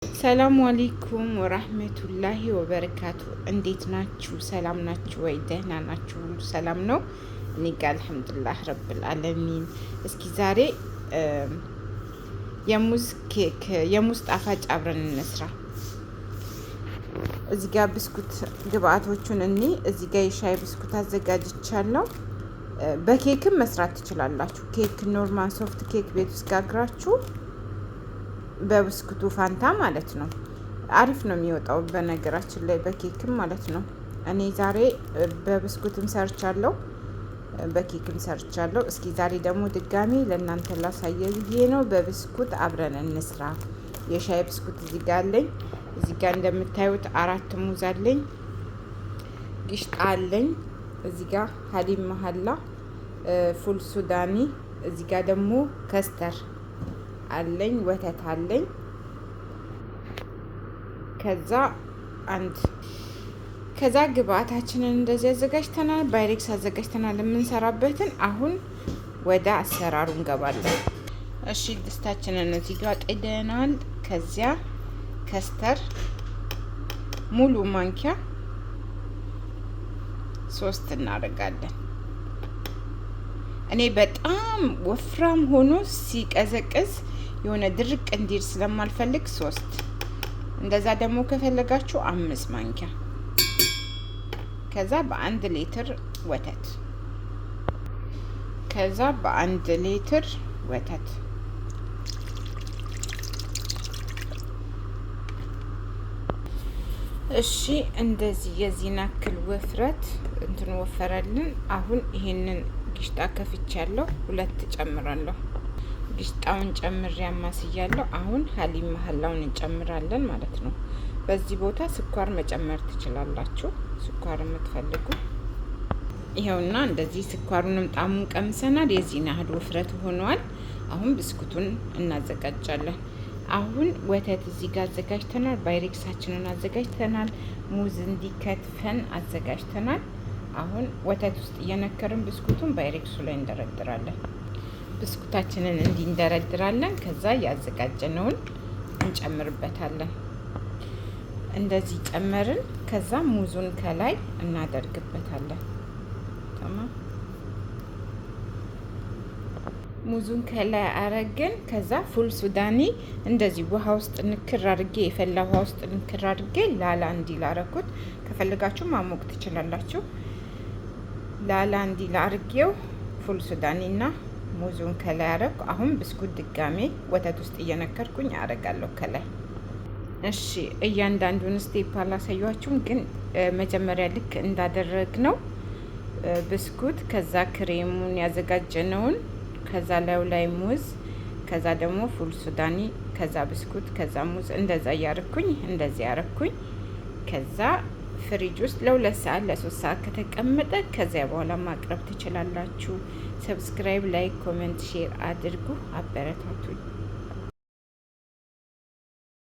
ሰላም አለይኩም ወራህመቱላሂ ወበረካቱ። እንዴት ናችሁ? ሰላም ናችሁ ወይ? ደህና ናችሁ? ሰላም ነው? እኔ ጋር አልሐምዱሊላህ ረብል ዓለሚን። እስኪ ዛሬ የሙዝ ኬክ የሙዝ ጣፋጭ አብረን እንስራ። እዚህ ጋር ብስኩት ግብአቶቹን እዚህ ጋር የሻይ ብስኩት አዘጋጅቻለሁ። በኬክም መስራት ትችላላችሁ። ኬክ ኖርማል ሶፍት ኬክ ቤት ውስጥ ጋግራችሁ በብስኩቱ ፋንታ ማለት ነው። አሪፍ ነው የሚወጣው በነገራችን ላይ በኬክም ማለት ነው። እኔ ዛሬ በብስኩትም ሰርቻለሁ፣ በኬክም ሰርቻለሁ። እስኪ ዛሬ ደግሞ ድጋሚ ለእናንተ ላሳየ ብዬ ነው። በብስኩት አብረን እንስራ። የሻይ ብስኩት እዚህ ጋር አለኝ። እዚህ ጋር እንደምታዩት 4 ሙዝ አለኝ፣ ጊሽጣ አለኝ። እዚህ ጋር ሀሊብ መሀላ፣ ፉል ሱዳኒ፣ እዚህ ጋር ደግሞ ከስተር አለኝ፣ ወተት አለኝ። ከዛ ግብአታችንን እንደዚህ አዘጋጅተናል። ባይሬክስ አዘጋጅተናል የምንሰራበትን። አሁን ወደ አሰራሩ እንገባለን። እሺ ድስታችንን እዚህ ጋር ጥደናል። ከዚያ ከስተር ሙሉ ማንኪያ 3 እናደርጋለን። እኔ በጣም ወፍራም ሆኖ ሲቀዘቅዝ የሆነ ድርቅ እንዲል ስለማልፈልግ 3። እንደዛ ደግሞ ከፈለጋችሁ 5 ማንኪያ። ከዛ በ1 ሊትር ወተት እሺ እንደዚህ የዚህን ያክል ውፍረት ወፈረልን። አሁን ይሄንን ጊሽጣ ከፍቻለሁ፣ 2 ጨምራለሁ። ጊሽጣውን ጨምሬ አማስያለሁ። አሁን ሀሊብ መሀላውን እንጨምራለን ማለት ነው። በዚህ ቦታ ስኳር መጨመር ትችላላችሁ፣ ስኳር የምትፈልጉ። ይኸውና እንደዚህ ስኳሩንም ጣሙን ቀምሰናል። የዚህን ያህል ውፍረት ሆኗል። አሁን ብስኩቱን እናዘጋጃለን። አሁን ወተት እዚህ ጋር አዘጋጅተናል። ባይሬክሳችንን አዘጋጅተናል። ሙዝ እንዲከትፈን አዘጋጅተናል። አሁን ወተት ውስጥ እየነከርን ብስኩቱን ባይሬክሱ ላይ እንደረድራለን። ብስኩታችንን እንደረድራለን። ከዛ ያዘጋጀነውን እንጨምርበታለን። እንደዚህ ጨመርን። ከዛ ሙዙን ከላይ እናደርግበታለን። ተማም ሙዙን ከላይ አረግን። ከዛ ፉል ሱዳኒ እንደዚህ ውሃ ውስጥ ንክር አድርጌ የፈላ ውሃ ውስጥ ንክር አድርጌ ላላ እንዲል አረኩት። ከፈለጋችሁ ማሞቅ ትችላላችሁ። ላላ እንዲል አርጌው ፉል ሱዳኒና ሙዙን ከላይ አረኩ። አሁን ብስኩት ድጋሜ ወተት ውስጥ እየነከርኩኝ አረጋለሁ ከላይ። እሺ እያንዳንዱን ስቴፕ አላሳያችሁም፣ ግን መጀመሪያ ልክ እንዳደረግ ነው ብስኩት፣ ከዛ ክሬሙን ያዘጋጀነውን፣ ከዛ ላዩ ላይ ሙዝ፣ ከዛ ደግሞ ፉል ሱዳኒ፣ ከዛ ብስኩት፣ ከዛ ሙዝ፣ እንደዛ እያረኩኝ እንደዚህ ያረኩኝ። ከዛ ፍሪጅ ውስጥ ለ2 ሰዓት ለ3 ሰዓት ከተቀመጠ ከዚያ በኋላ ማቅረብ ትችላላችሁ። ሰብስክራይብ፣ ላይክ፣ ኮሜንት፣ ሼር አድርጉ። አበረታቱኝ።